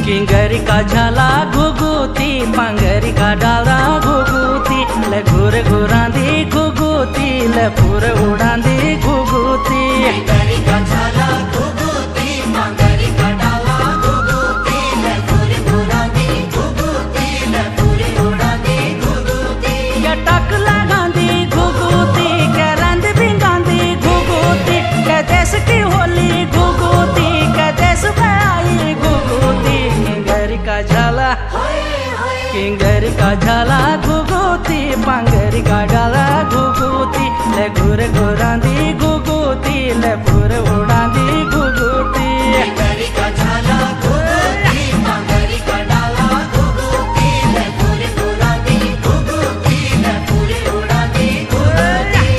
किंगरी का झाला घुगुती पंगरी का डाला घुगुती ले घुर घुरांदी घुगुती ले पूरे उड़ांदी घुगुती किंगरी का झाला घुगुती पंगरी का डाला घुगुती ले घुर घुरांदी घुगुती ले पूरे उड़ांदी घुगुती के टक लगांदी घुगुती के रंद भिंगांदी घुगुती के देश की होली घुगुती के देश में आई घुगुती किंगरी का झाला घुगुती पंगरी का डाला घुगुती ले घुर घुरांदी घुगुती ले पूरे उड़ांदी घुगुती किंगरी का झाला घुगुती पंगरी का डाला घुगुती ले घुर घुरांदी घुगुती ले पूरे उड़ांदी घुगुती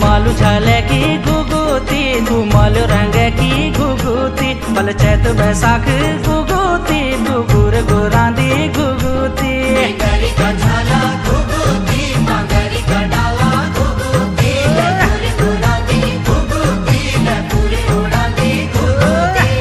मालू झाले की घुगुती तू मालू रंग की घुगुती बल चैत बैसाख घुगुती तू घुर घुरांदी घुगुती किंगरी का झाला घुगुती पंगरी का डाला घुगुती ले घुर घुरांदी घुगुती ले पूरे उड़ांदी घुगुती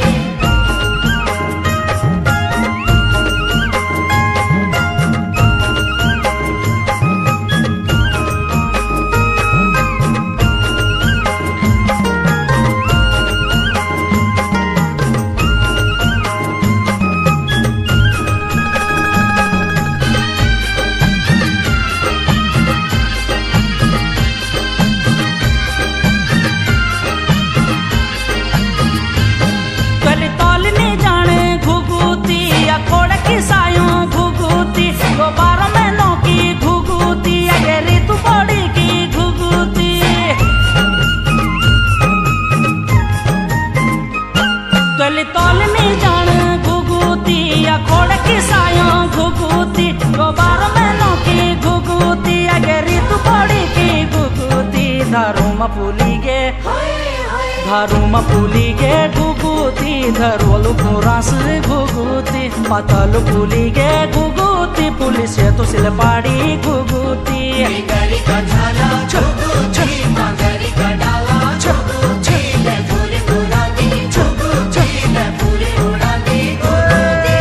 धारूमा पुली गे घुगुती धरोलु पुरास घुगुती पतलु पुली गे घुगुती पुलिस तो सिल पाड़ी घुगुती किंगरी का झाला घुगुती पंगरी का डाला घुगुती ले घुर घुरांदी घुगुती ले पूरे उड़ांदी घुगुती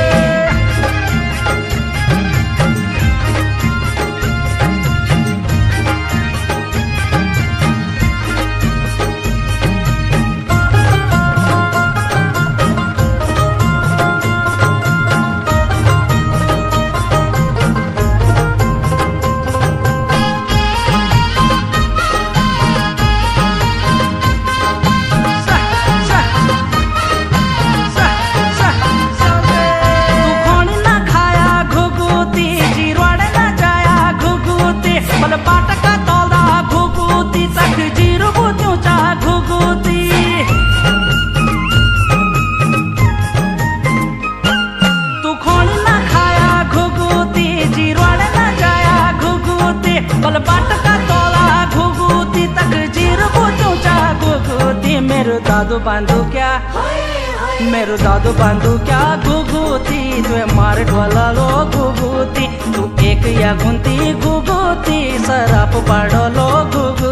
मेरो दादू बांधू क्या घुगुती तू मार ढोला लो घुगुती तू एक या गुंती घुगुती सराप पाड़ो लो घुगुती